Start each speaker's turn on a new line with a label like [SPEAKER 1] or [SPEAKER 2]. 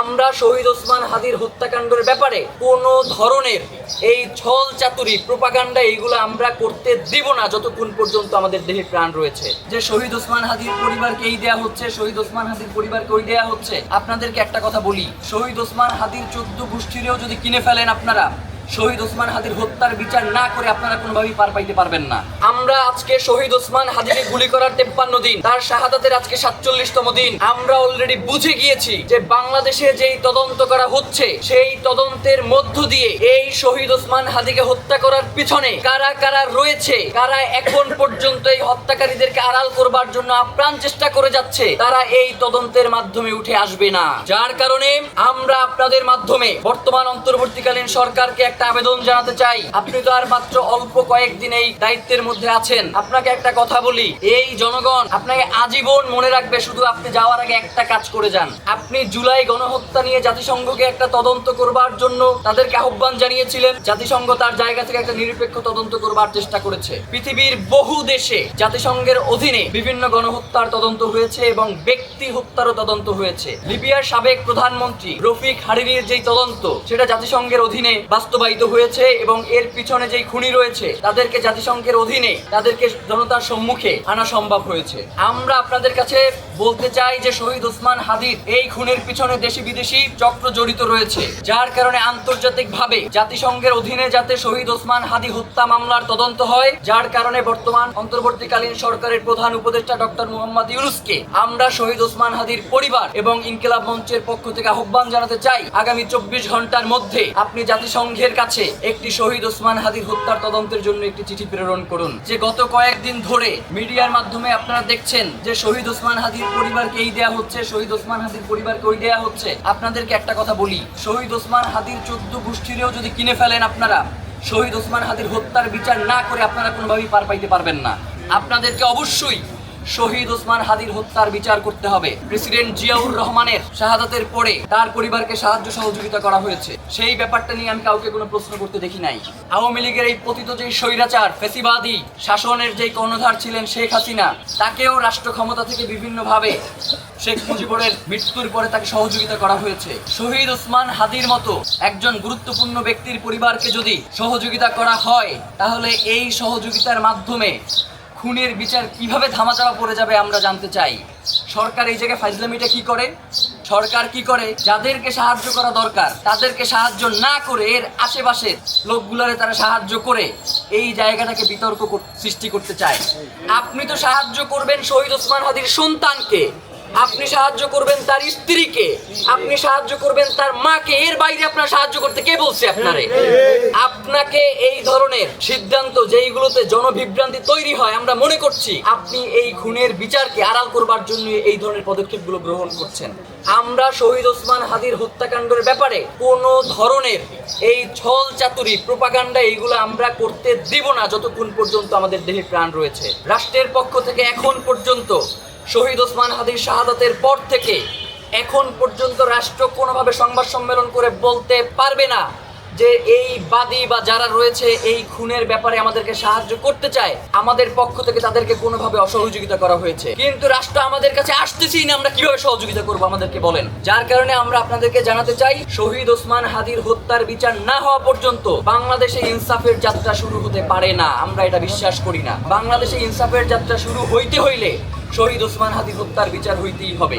[SPEAKER 1] আমরা শহীদ ওসমান হাদির হত্যাকাণ্ডের ব্যাপারে কোনো ধরনের এই ছল চাতুরি প্রোপাগান্ডা এইগুলো আমরা করতে দিব না যতক্ষণ পর্যন্ত আমাদের দেহে প্রাণ রয়েছে। যে শহীদ ওসমান হাদির পরিবারকে এই দেয়া হচ্ছে, শহীদ ওসমান হাদির পরিবারকে ওই দেয়া হচ্ছে। আপনাদেরকে একটা কথা বলি, শহীদ ওসমান হাদির 14 গোষ্ঠীরেও যদি কিনে ফেলেন আপনারা, শহীদ ওসমান হাদির হত্যার বিচার না করে আপনারা কোনোভাবেই পার পাইতে পারবেন না। আমরা আজকে শহীদ ওসমান হাদিকে গুলি করার 53 দিন, তার শাহাদাতের আজকে 47তম দিন। আমরা অলরেডি বুঝে গিয়েছি যে বাংলাদেশে যেই তদন্ত করা হচ্ছে সেই তদন্তের মধ্য দিয়ে এই শহীদ ওসমান হাদিকে হত্যা করার পিছনে কারা কারা রয়েছে, কারা এখন পর্যন্ত এই হত্যাকারীদেরকে আড়াল করবার জন্য আপ্রাণ চেষ্টা করে যাচ্ছে, তারা এই তদন্তের মাধ্যমে উঠে আসবে না। যার কারণে আমরা আপনাদের মাধ্যমে বর্তমান অন্তর্বর্তীকালীন সরকারকে একটা আবেদন জানাতে চাই। আপনি তো আর মাত্র অল্প কয়েকদিন এই দায়িত্বের মধ্যে আছেন। আপনাকে একটা কথা বলি, এই জনগণ আপনাকে আজীবন মনে রাখবে। শুধু আপনি যাওয়ার আগে একটা কাজ করে যান। আপনি জুলাই গণহত্যা নিয়ে জাতিসংঘকে একটা তদন্ত করবার জন্য তাদেরকে আহ্বান জানিয়েছিলেন। জাতিসংঘ তার জায়গা থেকে একটা নিরপেক্ষ তদন্ত করবার চেষ্টা করেছে। পৃথিবীর বহু দেশে জাতিসংঘের অধীনে বিভিন্ন গণহত্যার তদন্ত হয়েছে এবং ব্যক্তি হত্যারও তদন্ত হয়েছে। লিবিয়ার সাবেক প্রধানমন্ত্রী রফিক হারিরির যেই তদন্ত, সেটা জাতিসংঘের অধীনে বাস্তবায়িত হয়েছে এবং এর পিছনে যেই খুনি রয়েছে তাদেরকে জাতিসংঘের অধীনে তাদেরকে জনতার সম্মুখে আনা সম্ভব হয়েছে। আমরা আপনাদের কাছে বলতে চাই যে শহীদ ওসমান হাদির এই খুনের পিছনে দেশি বিদেশি চক্র জড়িত রয়েছে, যার কারণে আন্তর্জাতিকভাবে জাতিসংঘের অধীনে যাতে শহীদ ওসমান হাদি হত্যা মামলার তদন্ত হয়, যার কারণে বর্তমান অন্তর্বর্তীকালীন সরকারের প্রধান উপদেষ্টা ডক্টর মোহাম্মদ ইউনূসকে আমরা শহীদ ওসমান হাদির পরিবার এবং ইনকিলাব মঞ্চের পক্ষ থেকে আহ্বান জানাতে চাই, আগামী 24 ঘন্টার মধ্যে আপনি জাতিসংঘের কাছে একটি শহীদ ওসমান হাদির হত্যার তদন্তের জন্য একটি চিঠি প্রেরণ করুন। যে গত কয়েকদিন ধরে মিডিয়ার মাধ্যমে আপনারা দেখছেন যে শহীদ ওসমান হাদির পরিবারকে এই দেয়া হচ্ছে, শহীদ ওসমান হাদির পরিবারকে ওই দেয়া হচ্ছে। আপনাদেরকে একটা কথা বলি, শহীদ ওসমান হাদির 14 গোষ্ঠীরেও যদি কিনে ফেলেন আপনারা, শহীদ ওসমান হাদির হত্যার বিচার না করে আপনারা কোনোভাবেই পার পাইতে পারবেন না। আপনাদেরকে অবশ্যই শহীদ ওসমান হাদির হত্যার বিচার করতে হবে। প্রেসিডেন্ট জিয়াউর রহমানের শাহাদাতের পরে তার পরিবারকে সাহায্য সহযোগিতা করা হয়েছে, সেই ব্যাপারটা নিয়ে আমি কাউকে কোনো প্রশ্ন করতে দেখি নাই। আওয়ামী লীগের এই পতিত যেই স্বৈরাচার ফ্যাসিবাদী শাসনের যেই কর্ণধার ছিলেন শেখ হাসিনা, তাকেও রাষ্ট্র ক্ষমতা থেকে বিভিন্নভাবে শেখ মুজিবুরের মৃত্যুর পরে তাকে সহযোগিতা করা হয়েছে। শহীদ ওসমান হাদির মতো একজন গুরুত্বপূর্ণ ব্যক্তির পরিবারকে যদি সহযোগিতা করা হয়, তাহলে এই সহযোগিতার মাধ্যমে খুনের বিচার কিভাবে ধামাচাপা পড়ে যাবে আমরা জানতে চাই। সরকার এই জায়গায় ফাজলামিটা কি করে? সরকার কি করে? যাদেরকে সাহায্য করা দরকার তাদেরকে সাহায্য না করে এর আশেপাশের লোকগুলোরে তারা সাহায্য করে এই জায়গাটাকে বিতর্ক সৃষ্টি করতে চায়। আপনি তো সাহায্য করবেন শহীদ ওসমান হাদির সন্তানকে, আপনি সাহায্য করবেন তার স্ত্রীকে, আপনি সাহায্য করবেন তার মাকে, এর বাইরে আপনার সাহায্য করতে কে বলছে আপনারে? আপনাকে এই ধরনের সিদ্ধান্ত যেইগুলোতে জনবিভ্রান্তি তৈরি হয়, আমরা মনে করছি আপনি এই খুনের বিচারকে আড়াল করবার জন্য এই ধরনের পদক্ষেপগুলো গ্রহণ করছেন। আমরা শহীদ ওসমান হাদির হত্যাকাণ্ডের ব্যাপারে কোনো ধরনের এই ছল চাতুরি প্রোপাগান্ডা এইগুলো আমরা করতে দিব না যতক্ষণ পর্যন্ত আমাদের দেহে প্রাণ রয়েছে। রাষ্ট্রের পক্ষ থেকে এখন পর্যন্ত শহীদ ওসমান হাদির শাহাদাতের পর থেকে এখন পর্যন্ত রাষ্ট্র কোনোভাবে সংবাদ সম্মেলন করে বলতে পারবে না যে এই বাদী বা যারা রয়েছে এই খুনের ব্যাপারে আমাদেরকে সাহায্য করতে চায়, আমাদের পক্ষ থেকে তাদেরকে কোনোভাবে অসহযোগিতা করা হয়েছে। কিন্তু রাষ্ট্র আমাদের কাছে আসতেছেই না, আমরা কিভাবে সহযোগিতা করবো আমাদেরকে বলেন? যার কারণে আমরা আপনাদেরকে জানাতে চাই, শহীদ ওসমান হাদির হত্যার বিচার না হওয়া পর্যন্ত বাংলাদেশে ইনসাফের যাত্রা শুরু হতে পারে না। আমরা এটা বিশ্বাস করি না। বাংলাদেশে ইনসাফের যাত্রা শুরু হইতে হইলে শহীদ ওসমান হাদির হত্যার বিচার হইতেই হবে।